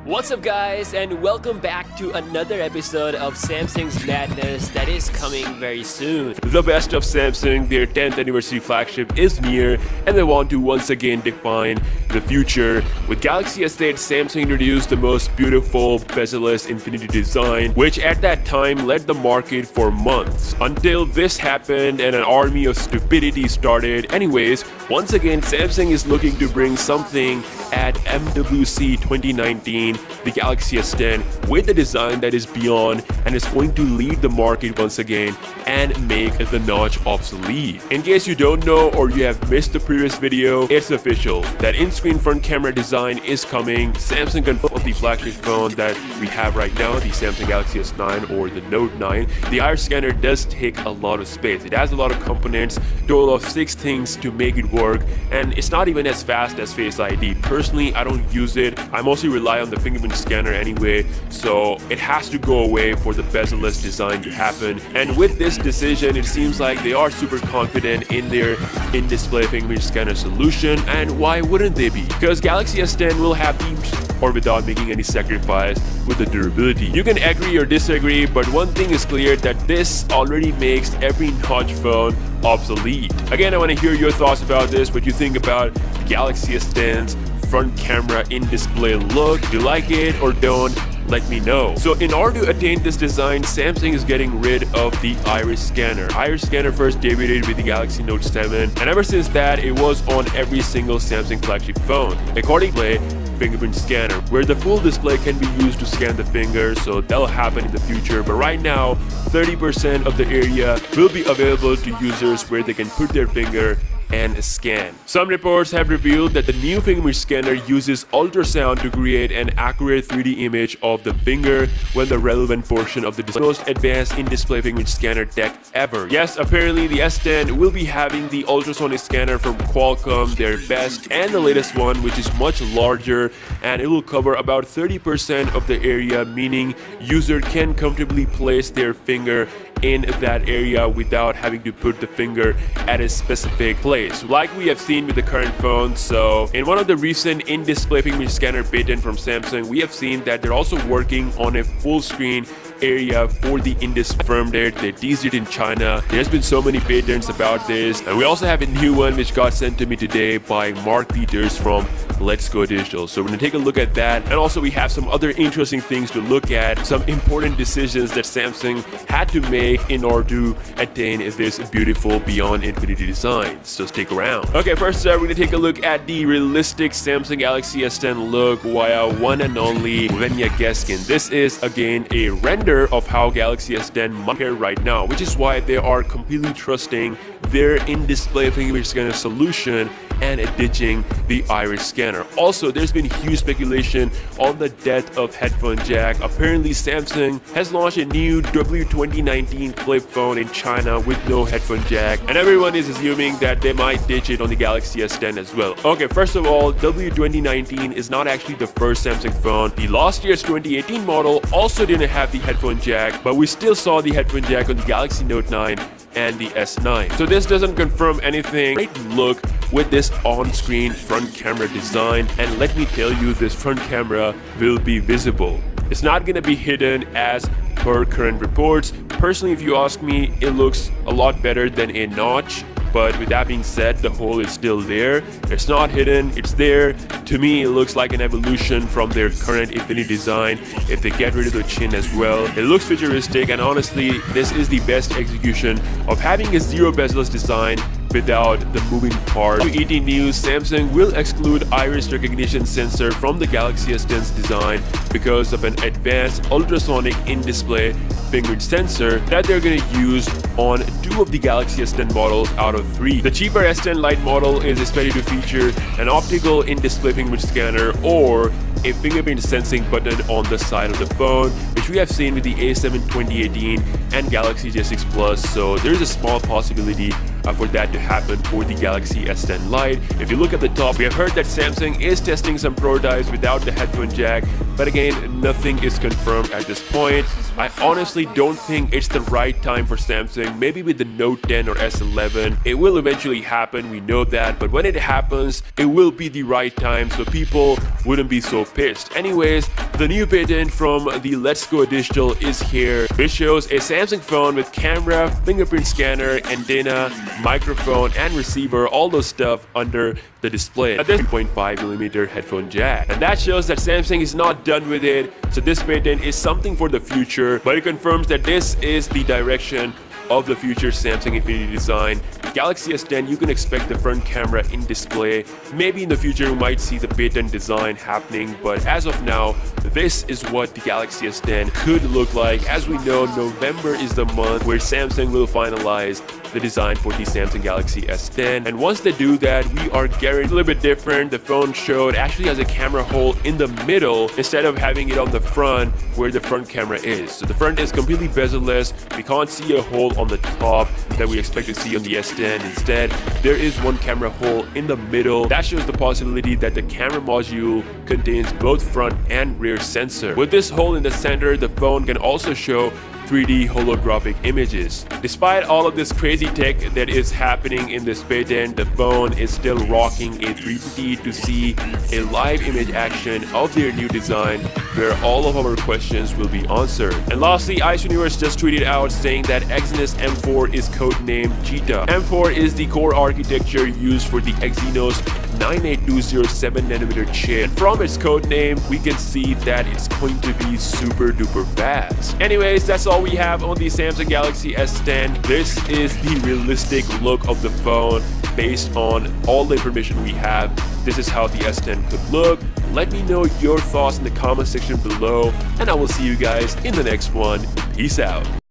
What's up guys, and welcome back to another episode of Samsung's Madness that is coming very soon. The best of Samsung, their 10th anniversary flagship is near and they want to once again define the future. With Galaxy S8, Samsung introduced the most beautiful bezel-less infinity design, which at that time led the market for months. Until this happened and an army of stupidity started. Anyways, once again Samsung is looking to bring something at MWC 2019, the Galaxy S10, with a design that is beyond and is going to lead the market once again and make the notch obsolete. In case you don't know or you have missed the previous video, it's official that in-screen front camera design is coming. Samsung confirmed the flagship phone that we have right now, the Samsung Galaxy S9 or the Note 9. The iris scanner does take a lot of space. It has a lot of components, total of 6 things to make it work, and it's not even as fast as Face ID. Personally, I don't use it. I mostly rely on the fingerprint scanner anyway, so it has to go away for the bezel-less design to happen. And with this decision, it seems like they are super confident in their in-display fingerprint scanner solution, and why wouldn't they be? Because Galaxy S10 will have the, or without making any sacrifice with the durability. You can agree or disagree, but one thing is clear, that this already makes every notch phone obsolete. Again, I want to hear your thoughts about this, what you think about the Galaxy S10's front camera in-display look. Do you like it or don't? Let me know. So in order to attain this design, Samsung is getting rid of the iris scanner. Iris scanner first debuted with the Galaxy Note 7, and ever since that, it was on every single Samsung flagship phone. Accordingly, fingerprint scanner, where the full display can be used to scan the finger, so that'll happen in the future. But right now, 30% of the area will be available to users where they can put their finger and scan. Some reports have revealed that the new fingerprint scanner uses ultrasound to create an accurate 3D image of the finger when the relevant portion of the most advanced in-display fingerprint scanner tech ever. Yes, apparently the S10 will be having the ultrasonic scanner from Qualcomm, their best and the latest one, which is much larger, and it will cover about 30% of the area, meaning user can comfortably place their finger in that area without having to put the finger at a specific place, like we have seen with the current phone. So in one of the recent in-display fingerprint scanner patent from Samsung, we have seen that they're also working on a full screen area for the in-display. Confirmed it, they teased it in China. There's been so many patents about this, and we also have a new one which got sent to me today by Mark Peters from Let's Go Digital. So we're gonna take a look at that, and also we have some other interesting things to look at, some important decisions that Samsung had to make in order to attain this beautiful beyond infinity design. So stick around. Okay, first we're gonna take a look at the realistic Samsung Galaxy S10 look via one and only Venya Gaskin. This is again a render of how Galaxy S10 might appear right now, which is why they are completely trusting their in-display fingerprint scanner solution and ditching the iris scanner. Also, there's been huge speculation on the death of headphone jack. Apparently, Samsung has launched a new W2019 flip phone in China with no headphone jack, and everyone is assuming that they might ditch it on the Galaxy S10 as well. Okay, first of all, W2019 is not actually the first Samsung phone. The last year's 2018 model also didn't have the headphone jack, but we still saw the headphone jack on the Galaxy Note 9 and the S9. So this doesn't confirm anything. Great look with this on-screen front camera design, and let me tell you, this front camera will be visible. It's not gonna be hidden as per current reports. Personally, if you ask me, it looks a lot better than a notch. But with that being said, the hole is still there. It's not hidden, it's there. To me, it looks like an evolution from their current Infinity design. If they get rid of the chin as well, it looks futuristic, and honestly, this is the best execution of having a zero bezel-less design without the moving part. To ET News, Samsung will exclude iris recognition sensor from the Galaxy S10's design because of an advanced ultrasonic in-display fingerprint sensor that they're going to use on 2 of the Galaxy S10 models out of 3. The cheaper S10 Lite model is expected to feature an optical in-display fingerprint scanner or a fingerprint sensing button on the side of the phone, which we have seen with the A7 2018 and Galaxy J6 Plus. So there's a small possibility for that to happen for the Galaxy S10 Lite. If you look at the top, we have heard that Samsung is testing some prototypes without the headphone jack but again, nothing is confirmed at this point. I honestly don't think it's the right time for Samsung. Maybe with the Note 10 or S11, it will eventually happen, we know that, but when it happens, it will be the right time so people wouldn't be so pissed. Anyways, the new patent from the Let's Go Digital is here. This shows a Samsung phone with camera, fingerprint scanner, antenna, microphone, and receiver, all those stuff under the display. At this 3.5mm headphone jack. And that shows that Samsung is not done with it, so this patent is something for the future, but it confirms that this is the direction of the future Samsung Infinity design. Galaxy S10, you can expect the front camera in display. Maybe in the future we might see the patent design happening, but as of now, this is what the Galaxy S10 could look like. As we know, November is the month where Samsung will finalize the design for the Samsung Galaxy S10, and once they do that, we are guaranteed a little bit different. The phone showed actually has a camera hole in the middle instead of having it on the front where the front camera is. So the front is completely bezel-less. We can't see a hole on the top that we expect to see on the S10. Instead, there is one camera hole in the middle. That shows the possibility that the camera module contains both front and rear sensor. With this hole in the center, the phone can also show 3D holographic images. Despite all of this crazy tech that is happening in this patent, the phone is still rocking a 3D to see a live image action of their new design where all of our questions will be answered. And lastly, Ice Universe just tweeted out saying that Exynos M4 is codenamed Cheetah. M4 is the core architecture used for the Exynos 9820 7nm chip. From its codename, we can see that it's going to be super duper fast. Anyways, that's all we have on the Samsung Galaxy S10. This is the realistic look of the phone based on all the information we have. This is how the S10 could look. Let me know your thoughts in the comment section below, and I will see you guys in the next one. Peace out.